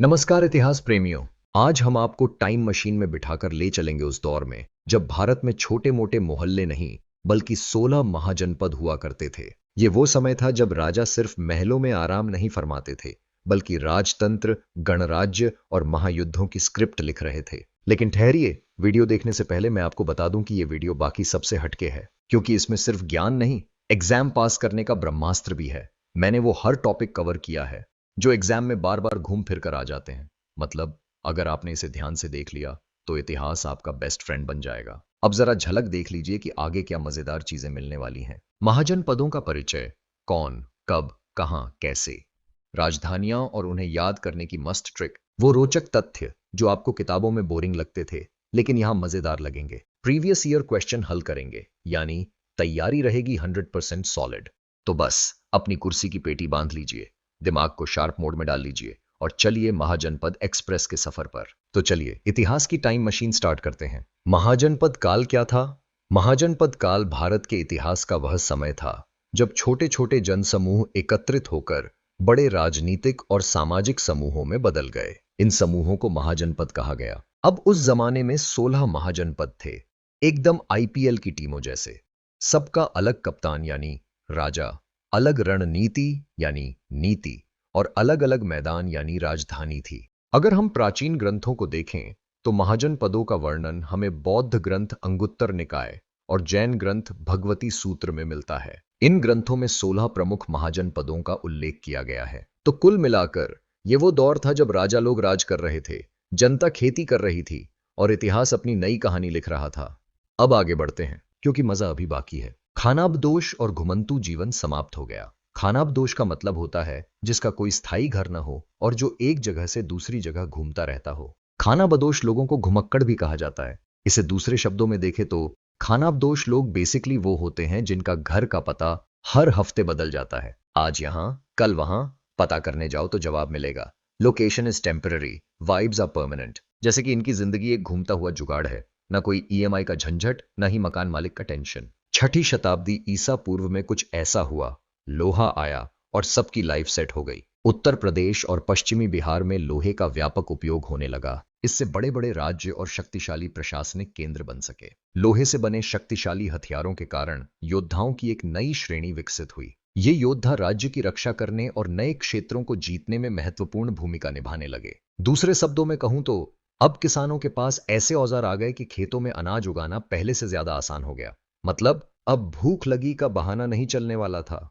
नमस्कार इतिहास प्रेमियों। आज हम आपको टाइम मशीन में बिठाकर ले चलेंगे उस दौर में जब भारत में छोटे मोटे मोहल्ले नहीं बल्कि 16 महाजनपद हुआ करते थे। ये वो समय था जब राजा सिर्फ महलों में आराम नहीं फरमाते थे बल्कि राजतंत्र, गणराज्य और महायुद्धों की स्क्रिप्ट लिख रहे थे। लेकिन ठहरिए, वीडियो देखने से पहले मैं आपको बता दूं कि ये वीडियो बाकी सबसे हटके है, क्योंकि इसमें सिर्फ ज्ञान नहीं, एग्जाम पास करने का ब्रह्मास्त्र भी है। मैंने वो हर टॉपिक कवर किया है जो एग्जाम में बार बार घूम फिर कर आ जाते हैं। मतलब अगर आपने इसे ध्यान से देख लिया तो इतिहास आपका बेस्ट फ्रेंड बन जाएगा। अब जरा झलक देख लीजिए कि आगे क्या मजेदार चीजें मिलने वाली हैं। महाजनपदों का परिचय, कौन, कब, कहां, कैसे, राजधानियां और उन्हें याद करने की मस्त ट्रिक, वो रोचक तथ्य जो आपको किताबों में बोरिंग लगते थे लेकिन यहां मजेदार लगेंगे। प्रीवियस ईयर क्वेश्चन हल करेंगे, यानी तैयारी रहेगी 100% सॉलिड। तो बस अपनी कुर्सी की पेटी बांध लीजिए, दिमाग को शार्प मोड में डाल लीजिए और चलिए महाजनपद एक्सप्रेस के सफर पर। तो चलिए इतिहास की टाइम मशीन स्टार्ट करते हैं। महाजनपद काल क्या था? महाजनपद काल भारत के इतिहास का वह समय था जब छोटे छोटे जनसमूह एकत्रित होकर बड़े राजनीतिक और सामाजिक समूहों में बदल गए। इन समूहों को महाजनपद कहा गया। अब उस जमाने में 16 महाजनपद थे, एकदम आईपीएल की टीमों जैसे। सबका अलग कप्तान यानी राजा, अलग रणनीति यानी नीति और अलग अलग मैदान यानी राजधानी थी। अगर हम प्राचीन ग्रंथों को देखें तो महाजनपदों का वर्णन हमें बौद्ध ग्रंथ अंगुत्तर निकाय और जैन ग्रंथ भगवती सूत्र में मिलता है। इन ग्रंथों में 16 प्रमुख महाजनपदों का उल्लेख किया गया है। तो कुल मिलाकर ये वो दौर था जब राजा लोग राज कर रहे थे, जनता खेती कर रही थी और इतिहास अपनी नई कहानी लिख रहा था। अब आगे बढ़ते हैं क्योंकि मजा अभी बाकी है। खानाबदोश और घुमंतू जीवन समाप्त हो गया। खानाबदोश का मतलब होता है जिसका कोई स्थायी घर न हो और जो एक जगह से दूसरी जगह घूमता रहता हो। खानाबदोश लोगों को घुमक्कड़ भी कहा जाता है। इसे दूसरे शब्दों में देखें तो खानाबदोश लोग बेसिकली वो होते हैं जिनका घर का पता हर हफ्ते बदल जाता है। आज यहां, कल वहां, पता करने जाओ तो जवाब मिलेगा। Location is temporary, vibes are permanent. जैसे कि इनकी जिंदगी एक घूमता हुआ जुगाड़ है, ना कोई ईएमआई का झंझट, ना ही मकान मालिक का टेंशन। छठी शताब्दी ईसा पूर्व में कुछ ऐसा हुआ, लोहा आया और सबकी लाइफ सेट हो गई। उत्तर प्रदेश और पश्चिमी बिहार में लोहे का व्यापक उपयोग होने लगा। इससे बड़े बड़े राज्य और शक्तिशाली प्रशासनिक केंद्र बन सके। लोहे से बने शक्तिशाली हथियारों के कारण योद्धाओं की एक नई श्रेणी विकसित हुई। ये योद्धा राज्य की रक्षा करने और नए क्षेत्रों को जीतने में महत्वपूर्ण भूमिका निभाने लगे। दूसरे शब्दों में कहूं तो अब किसानों के पास ऐसे औजार आ गए कि खेतों में अनाज उगाना पहले से ज्यादा आसान हो गया। मतलब अब भूख लगी का बहाना नहीं चलने वाला था।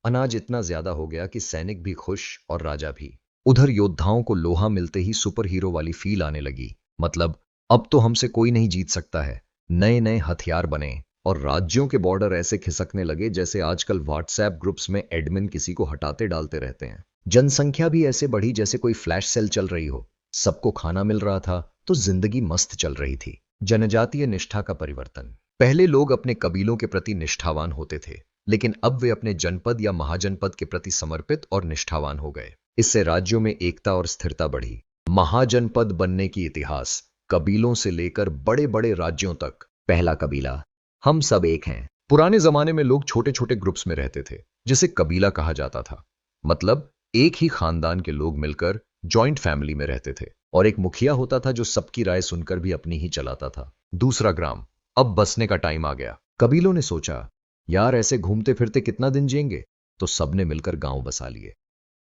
अनाज इतना ज्यादा हो गया कि सैनिक भी खुश और राजा भी। उधर योद्धाओं को लोहा मिलते ही सुपर हीरो वाली फील आने लगी। मतलब अब तो हमसे कोई नहीं जीत सकता है। नए नए हथियार बने और राज्यों के बॉर्डर ऐसे खिसकने लगे जैसे आजकल व्हाट्सएप ग्रुप्स में एडमिन किसी को हटाते डालते रहते हैं। जनसंख्या भी ऐसे बढ़ी जैसे कोई फ्लैश सेल चल रही हो। सबको खाना मिल रहा था तो जिंदगी मस्त चल रही थी। जनजातीय निष्ठा का परिवर्तन। पहले लोग अपने कबीलों के प्रति निष्ठावान होते थे, लेकिन अब वे अपने जनपद या महाजनपद के प्रति समर्पित और निष्ठावान हो गए। इससे राज्यों में एकता और स्थिरता बढ़ी। महाजनपद बनने की इतिहास, कबीलों से लेकर बड़े बड़े राज्यों तक। पहला कबीला, हम सब एक हैं। पुराने जमाने में लोग छोटे छोटे ग्रुप्स में रहते थे जिसे कबीला कहा जाता था। मतलब एक ही खानदान के लोग मिलकर जॉइंट फैमिली में रहते थे और एक मुखिया होता था जो सबकी राय सुनकर भी अपनी ही चलाता था। दूसरा ग्राम, अब बसने का टाइम आ गया। कबीलों ने सोचा, यार ऐसे घूमते फिरते कितना दिन जिएंगे, तो सबने मिलकर गांव बसा लिए।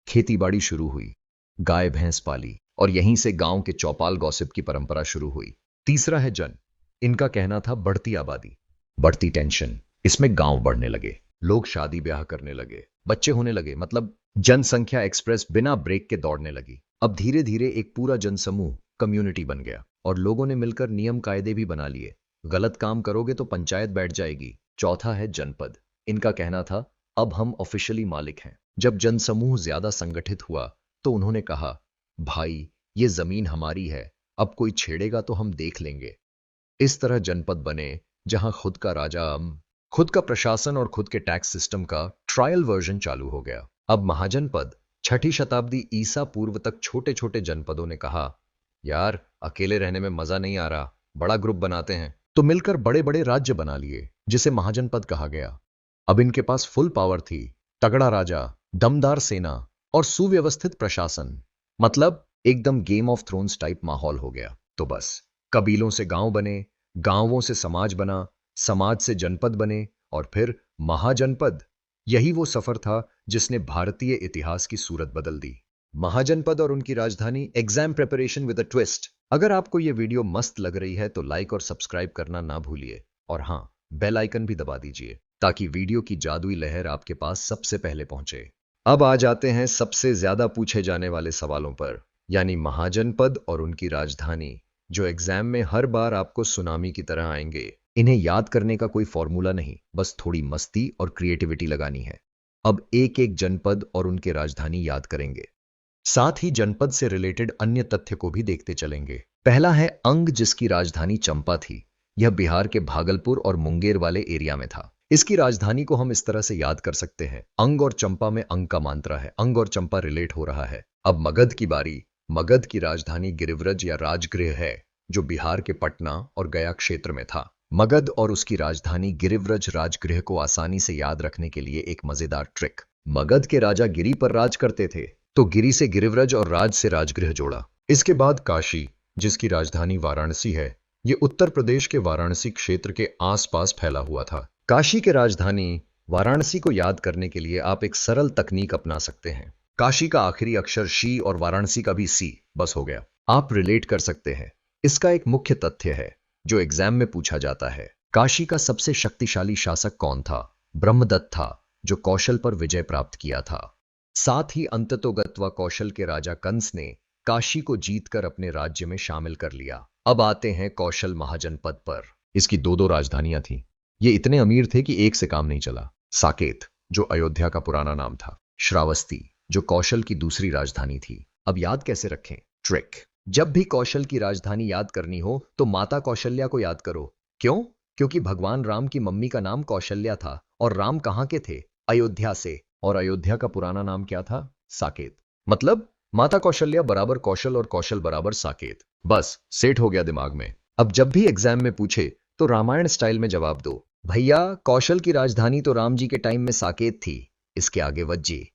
खेतीबाड़ी शुरू हुई, गाय भैंस पाली और यहीं से गांव के चौपाल गॉसिप की परंपरा शुरू हुई। तीसरा है जन। इनका कहना था बढ़ती आबादी, बढ़ती टेंशन, इसमें गांव बढ़ने लगे। लोग शादी ब्याह करने लगे, बच्चे होने लगे। मतलब जनसंख्या एक्सप्रेस बिना ब्रेक के दौड़ने लगी। अब धीरे धीरे एक पूरा जनसमूह कम्युनिटी बन गया और लोगों ने मिलकर नियम कायदे भी बना लिए। गलत काम करोगे तो पंचायत बैठ जाएगी। चौथा है जनपद। इनका कहना था, अब हम ऑफिशियली मालिक हैं। जब जनसमूह ज्यादा संगठित हुआ तो उन्होंने कहा, भाई ये जमीन हमारी है, अब कोई छेड़ेगा तो हम देख लेंगे। इस तरह जनपद बने जहां खुद का राजा, खुद का प्रशासन और खुद के टैक्स सिस्टम का ट्रायल वर्जन चालू हो गया। अब महाजनपद, छठी शताब्दी ईसा पूर्व तक छोटे छोटे जनपदों ने कहा, यार अकेले रहने में मजा नहीं आ रहा, बड़ा ग्रुप बनाते हैं। तो मिलकर बड़े बड़े राज्य बना लिए जिसे महाजनपद कहा गया। अब इनके पास फुल पावर थी, तगड़ा राजा, दमदार सेना और सुव्यवस्थित प्रशासन। मतलब एकदम गेम ऑफ थ्रोन्स टाइप माहौल हो गया। तो बस कबीलों से गांव बने, गांवों से समाज बना, समाज से जनपद बने और फिर महाजनपद। यही वो सफर था जिसने भारतीय इतिहास की सूरत बदल दी। महाजनपद और उनकी राजधानी, exam preparation with a twist. अगर आपको यह वीडियो मस्त लग रही है तो लाइक और सब्सक्राइब करना ना भूलिए, और हाँ, बेल आइकन भी दबा दीजिए ताकि वीडियो की जादुई लहर आपके पास सबसे पहले पहुंचे। अब आ जाते हैं सबसे ज्यादा पूछे जाने वाले सवालों पर, यानी महाजनपद और उनकी राजधानी, जो एग्जाम में हर बार आपको सुनामी की तरह आएंगे। इन्हें याद करने का कोई फॉर्मूला नहीं, बस थोड़ी मस्ती और क्रिएटिविटी लगानी है। अब एक एक जनपद और उनके राजधानी याद करेंगे, साथ ही जनपद से रिलेटेड अन्य तथ्य को भी देखते चलेंगे। पहला है अंग, जिसकी राजधानी चंपा थी। यह बिहार के भागलपुर और मुंगेर वाले एरिया में था। इसकी राजधानी को हम इस तरह से याद कर सकते हैं, अंग और चंपा में अंग का मात्रा है, अंग और चंपा रिलेट हो रहा है। अब मगध की बारी। मगध की राजधानी गिरिव्रज या राजगृह है, जो बिहार के पटना और गया क्षेत्र में था। मगध और उसकी राजधानी गिरिव्रज राजगृह को आसानी से याद रखने के लिए एक मजेदार ट्रिक। मगध के राजा गिरी पर राज करते थे, तो गिरी से गिरिव्रज और राज से राजगृह जोड़ा। इसके बाद काशी, जिसकी राजधानी वाराणसी है। ये उत्तर प्रदेश के वाराणसी क्षेत्र के आसपास फैला हुआ था। काशी के राजधानी वाराणसी को याद करने के लिए आप एक सरल तकनीक अपना सकते हैं। काशी का आखिरी अक्षर शी और वाराणसी का भी सी, बस हो गया। आप रिलेट कर सकते हैं। इसका एक मुख्य तथ्य है जो एग्जाम में पूछा जाता है। काशी का सबसे शक्तिशाली शासक कौन था? ब्रह्मदत्त था, जो कौशल पर विजय प्राप्त किया था। साथ ही अंततोगत्वा कौशल के राजा कंस ने काशी को जीतकर अपने राज्य में शामिल कर लिया। अब आते हैं कौशल महाजनपद पर। इसकी दो दो राजधानियां थीं। ये इतने अमीर थे कि एक से काम नहीं चला। साकेत, जो अयोध्या का पुराना नाम था। श्रावस्ती, जो कौशल की दूसरी राजधानी थी। अब याद कैसे रखें? ट्रिक। जब भी कौशल की राजधानी याद करनी हो तो माता कौशल्या को याद करो। क्यों? क्योंकि भगवान राम की मम्मी का नाम कौशल्या था, और राम कहां के थे? अयोध्या से। और अयोध्या का पुराना नाम क्या था? साकेत। मतलब माता कौशल्या बराबर कौशल और कौशल बराबर साकेत। बस सेट हो गया दिमाग में। अब जब भी एग्जाम में पूछे तो रामायण स्टाइल में जवाब दो। भैया, कौशल की राजधानी तो राम जी के टाइम में साकेत थी। इसके आगे वज्जी,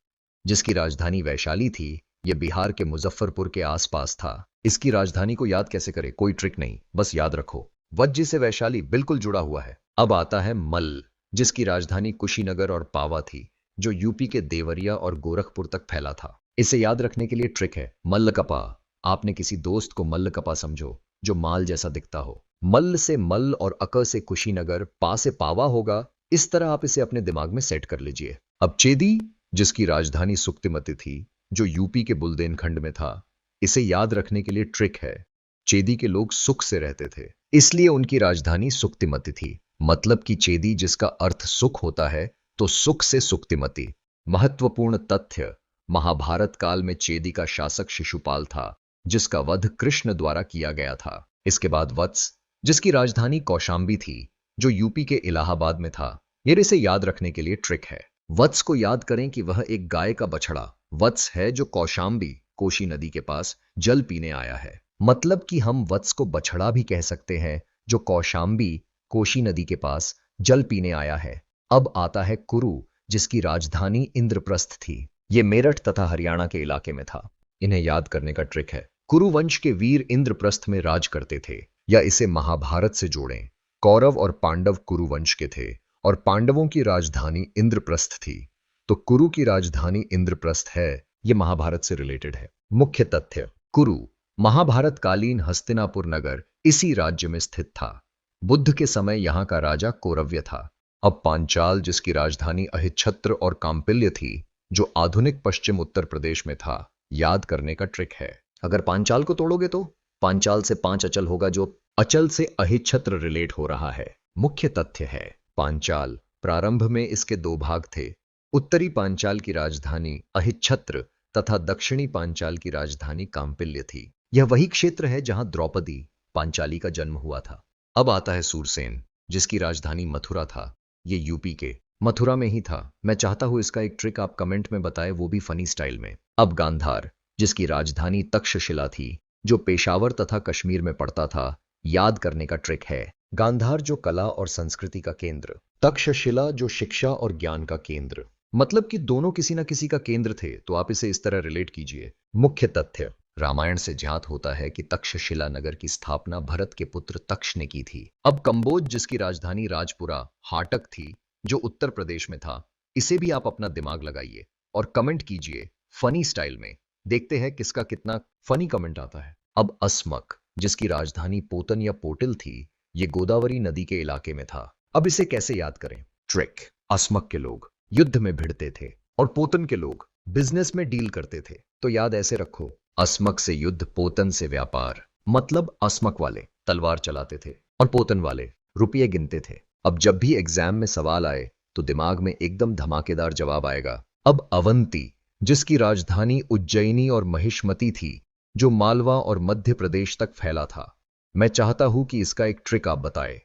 जिसकी राजधानी वैशाली थी। यह बिहार के मुजफ्फरपुर के आसपास था। इसकी राजधानी को याद कैसे करें? कोई ट्रिक नहीं, बस याद रखो, वज्जी से वैशाली बिल्कुल जुड़ा हुआ है। अब आता है मल्ल, जिसकी राजधानी कुशीनगर और पावा थी, जो यूपी के देवरिया और गोरखपुर तक फैला था। इसे याद रखने के लिए ट्रिक है, मल्लकपा। आपने किसी दोस्त को मल्लकपा समझो, जो माल जैसा दिखता हो। मल्ल से मल्ल और अक से कुशीनगर, पा से पावा होगा। इस तरह आप इसे अपने दिमाग में सेट कर लीजिए। अब चेदी, जिसकी राजधानी सुक्तिमती थी, जो यूपी के बुल्देनखंड में था। इसे याद रखने के लिए ट्रिक है, चेदी के लोग सुख से रहते थे, इसलिए उनकी राजधानी सुक्तिमती थी। मतलब कि चेदी, जिसका अर्थ सुख होता है, तो सुख से सुक्तिमती। महत्वपूर्ण तथ्य, महाभारत काल में चेदी का शासक शिशुपाल था, जिसका वध कृष्ण द्वारा किया गया था। इसके बाद वत्स, जिसकी राजधानी कौशांबी थी, जो यूपी के इलाहाबाद में था। ये इसे याद रखने के लिए ट्रिक है। वत्स को याद करें कि वह एक गाय का बछड़ा वत्स है, जो कौशांबी, कोशी नदी के पास जल पीने आया है। मतलब कि हम वत्स को बछड़ा भी कह सकते हैं, जो कौशांबी, कोशी नदी के पास जल पीने आया है। अब आता है कुरु, जिसकी राजधानी इंद्रप्रस्थ थी। ये मेरठ तथा हरियाणा के इलाके में था। इन्हें याद करने का ट्रिक है, कुरु वंश के वीर इंद्रप्रस्थ में राज करते थे। या इसे महाभारत से जोड़ें, कौरव और पांडव कुरु वंश के थे, और पांडवों की राजधानी इंद्रप्रस्थ थी। तो कुरु की राजधानी इंद्रप्रस्थ है। यह महाभारत से रिलेटेड है। मुख्य तथ्य, कुरु महाभारत कालीन हस्तिनापुर नगर इसी राज्य में स्थित था। बुद्ध के समय यहां का राजा कौरव्य था। अब पांचाल, जिसकी राजधानी अहिच्छत्र और कांपिल्य थी, जो आधुनिक पश्चिम उत्तर प्रदेश में था। याद करने का ट्रिक है, अगर पांचाल को तोड़ोगे तो पांचाल से 5 अचल होगा, जो अचल से अहिच्छत्र रिलेट हो रहा है। मुख्य तथ्य है, पांचाल प्रारंभ में इसके 2 भाग थे। उत्तरी पांचाल की राजधानी अहिच्छत्र तथा दक्षिणी पांचाल की राजधानी कांपिल्य थी। यह वही क्षेत्र है जहां द्रौपदी पांचाली का जन्म हुआ था। अब आता है सूरसेन, जिसकी राजधानी मथुरा था। ये यूपी के मथुरा में ही था। मैं चाहता हूं इसका एक ट्रिक आप कमेंट में बताएं, वो भी फनी स्टाइल में। अब गांधार, जिसकी राजधानी तक्षशिला थी, जो पेशावर तथा कश्मीर में पड़ता था। याद करने का ट्रिक है, गांधार जो कला और संस्कृति का केंद्र, तक्षशिला जो शिक्षा और ज्ञान का केंद्र। मतलब कि दोनों किसी न किसी का केंद्र थे, तो आप इसे इस तरह रिलेट कीजिए। मुख्य तथ्य, रामायण से ज्ञात होता है कि तक्षशिला नगर की स्थापना भरत के पुत्र तक्ष ने की थी। अब कंबोज, जिसकी राजधानी राजपुरा हाटक थी, जो उत्तर प्रदेश में था, इसे भी आप अपना दिमाग लगाइए और कमेंट कीजिए फनी स्टाइल में। देखते हैं किसका कितना फनी कमेंट आता है। अब अस्मक, जिसकी राजधानी पोतन या पोटिल थी, ये गोदावरी नदी के इलाके में था। अब इसे कैसे याद करें? ट्रिक। अस्मक के लोग युद्ध में भिड़ते थे और पोतन के लोग बिजनेस में डील करते थे, तो याद ऐसे रखो, अस्मक से युद्ध, पोतन से व्यापार। मतलब अस्मक वाले तलवार चलाते थे और पोतन वाले रुपये गिनते थे। अब जब भी एग्जाम में सवाल आए तो दिमाग में एकदम धमाकेदार जवाब आएगा। अब अवंती, जिसकी राजधानी उज्जैनी और महिष्मती थी, जो मालवा और मध्य प्रदेश तक फैला था। मैं चाहता हूं कि इसका एक ट्रिक आप बताएं।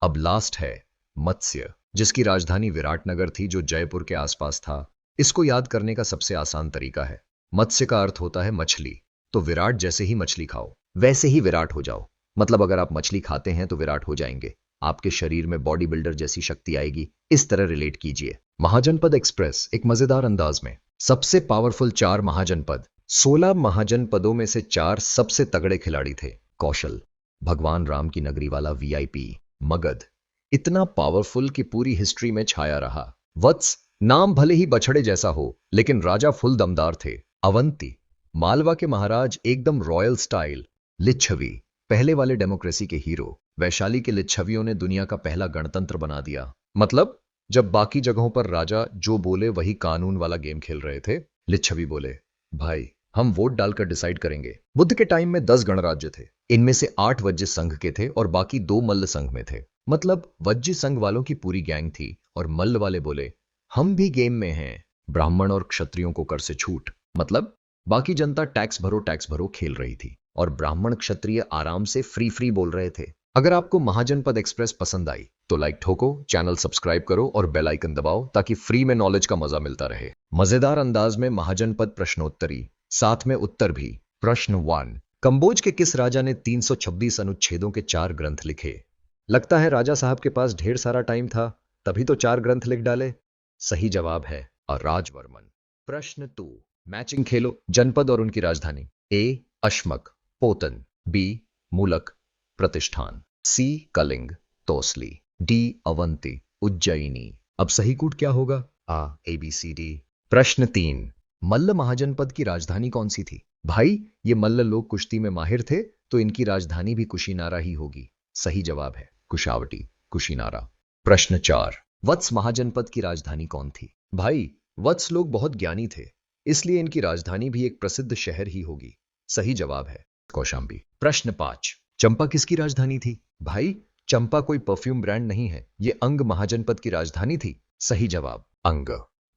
अब लास्ट है मत्स्य, जिसकी राजधानी विराटनगर थी, जो जयपुर के आसपास था। इसको याद करने का सबसे आसान तरीका है, मत्स्य का अर्थ होता है मछली, तो विराट जैसे ही मछली खाओ वैसे ही विराट हो जाओ। मतलब अगर आप मछली खाते हैं तो विराट हो जाएंगे, आपके शरीर में बॉडी बिल्डर जैसी शक्ति आएगी। इस तरह रिलेट कीजिए। महाजनपद एक्सप्रेस एक मजेदार अंदाज में। सबसे पावरफुल 4 महाजनपद। 16 महाजनपदों में से 4 सबसे तगड़े खिलाड़ी थे। कौशल, भगवान राम की नगरी वाला वीआईपी। मगध, इतना पावरफुल कि पूरी हिस्ट्री में छाया रहा। वत्स, नाम भले ही बछड़े जैसा हो लेकिन राजा फुल दमदार थे। अवंती, मालवा के महाराज, एकदम रॉयल स्टाइल। लिच्छवी, पहले वाले डेमोक्रेसी के हीरो। वैशाली के लिच्छवियों ने दुनिया का पहला गणतंत्र बना दिया। मतलब जब बाकी जगहों पर राजा जो बोले वही कानून वाला गेम खेल रहे थे, लिच्छवी बोले, भाई हम वोट डालकर डिसाइड करेंगे। बुद्ध के टाइम में 10 गणराज्य थे, इनमें से 8 वज्र संघ के थे और बाकी 2 मल्ल संघ में थे। मतलब वज्र संघ वालों की पूरी गैंग थी और मल्ल वाले बोले, हम भी गेम में हैं। ब्राह्मण और क्षत्रियों को कर से छूट। मतलब बाकी जनता टैक्स भरो खेल रही थी और ब्राह्मण क्षत्रिय आराम से फ्री बोल रहे थे। अगर आपको महाजनपद एक्सप्रेस पसंद आई तो लाइक ठोको, चैनल सब्सक्राइब करो और बेल आइकन दबाओ ताकि फ्री में नॉलेज का मजा मिलता रहे। मजेदार अंदाज में महाजनपद प्रश्नोत्तरी, साथ में उत्तर भी। प्रश्न 1, कंबोज के किस राजा ने 326 अनुच्छेदों के 4 ग्रंथ लिखे? लगता है राजा साहब के पास ढेर सारा टाइम था, तभी तो 4 ग्रंथ लिख डाले। सही जवाब है राजवर्मन। प्रश्न 2, मैचिंग खेलो। जनपद और उनकी राजधानी। ए अश्मक, पोतन। बी मूलक, प्रतिष्ठान। सी कलिंग, तोसली। डी अवंती, उज्जैनी। अब सही कूट क्या होगा? आ ABCD। प्रश्न 3, मल्ल महाजनपद की राजधानी कौन सी थी? भाई ये मल्ल लोग कुश्ती में माहिर थे, तो इनकी राजधानी भी कुशीनारा ही होगी। सही जवाब है कुशावटी, कुशीनारा। प्रश्न 4, वत्स महाजनपद की राजधानी कौन थी? भाई वत्स लोग बहुत ज्ञानी थे, इसलिए इनकी राजधानी भी एक प्रसिद्ध शहर ही होगी। सही जवाब है कौशांबी। प्रश्न 5, चंपा किसकी राजधानी थी? भाई चंपा कोई परफ्यूम ब्रांड नहीं है, ये अंग महाजनपद की राजधानी थी। सही जवाब अंग।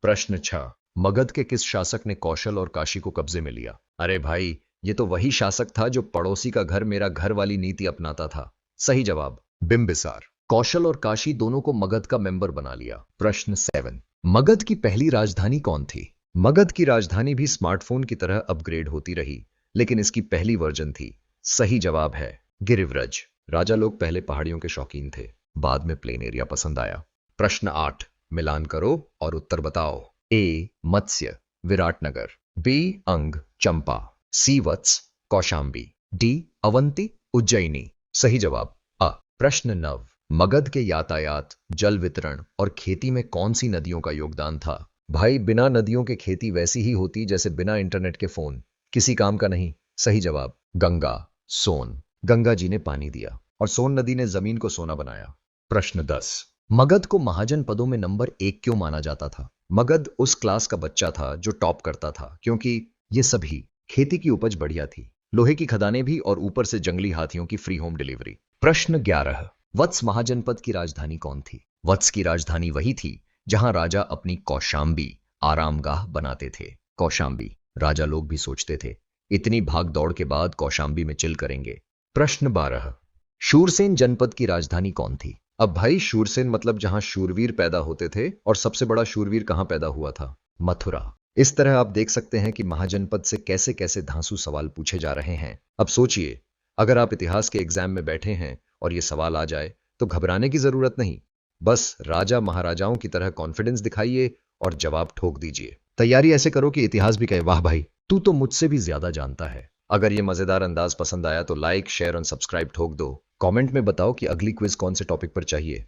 प्रश्न 6, मगध के किस शासक ने कौशल और काशी को कब्जे में लिया? अरे भाई ये तो वही शासक था जो पड़ोसी का घर मेरा घर वाली नीति अपनाता था। सही जवाब बिंबिसार। कौशल और काशी दोनों को मगध का मेंबर बना लिया। प्रश्न 7, मगध की पहली राजधानी कौन थी? मगध की राजधानी भी स्मार्टफोन की तरह अपग्रेड होती रही, लेकिन इसकी पहली वर्जन थी। सही जवाब है गिरिव्रज। राजा लोग पहले पहाड़ियों के शौकीन थे, बाद में प्लेन एरिया पसंद आया। प्रश्न 8, मिलान करो और उत्तर बताओ। ए मत्स्य, विराटनगर। बी अंग, चंपा। सी वत्स, कौशांबी। डी अवंती, उज्जैनी। सही जवाब अ। प्रश्न 9, मगध के यातायात, जल वितरण और खेती में कौन सी नदियों का योगदान था? भाई बिना नदियों के खेती वैसी ही होती जैसे बिना इंटरनेट के फोन, किसी काम का नहीं। सही जवाब गंगा, सोन। गंगा जी ने पानी दिया और सोन नदी ने जमीन को सोना बनाया। प्रश्न 10, मगध को महाजनपदों में नंबर 1 क्यों माना जाता था? मगध उस क्लास का बच्चा था जो टॉप करता था, क्योंकि ये सभी खेती की उपज बढ़िया थी, लोहे की खदानें भी और ऊपर से जंगली हाथियों की फ्री होम डिलीवरी। प्रश्न 11, वत्स महाजनपद की राजधानी कौन थी? वत्स की राजधानी वही थी जहां राजा अपनी कौशांबी आरामगाह बनाते थे। कौशांबी। राजा लोग भी सोचते थे इतनी भाग दौड़ के बाद कौशांबी में चिल करेंगे। प्रश्न 12, शूरसेन जनपद की राजधानी कौन थी? अब भाई शूरसेन मतलब जहां शूरवीर पैदा होते थे, और सबसे बड़ा शूरवीर कहां पैदा हुआ था? मथुरा। इस तरह आप देख सकते हैं कि महाजनपद से कैसे कैसे धांसू सवाल पूछे जा रहे हैं। अब सोचिए, अगर आप इतिहास के एग्जाम में बैठे हैं और ये सवाल आ जाए तो घबराने की जरूरत नहीं, बस राजा महाराजाओं की तरह कॉन्फिडेंस दिखाइए और जवाब ठोक दीजिए। तैयारी ऐसे करो कि इतिहास भी कहे वाह भाई तू तो मुझसे भी ज्यादा जानता है। अगर ये मजेदार अंदाज पसंद आया तो लाइक शेयर और सब्सक्राइब ठोक दो। कमेंट में बताओ कि अगली क्विज कौन से टॉपिक पर चाहिए।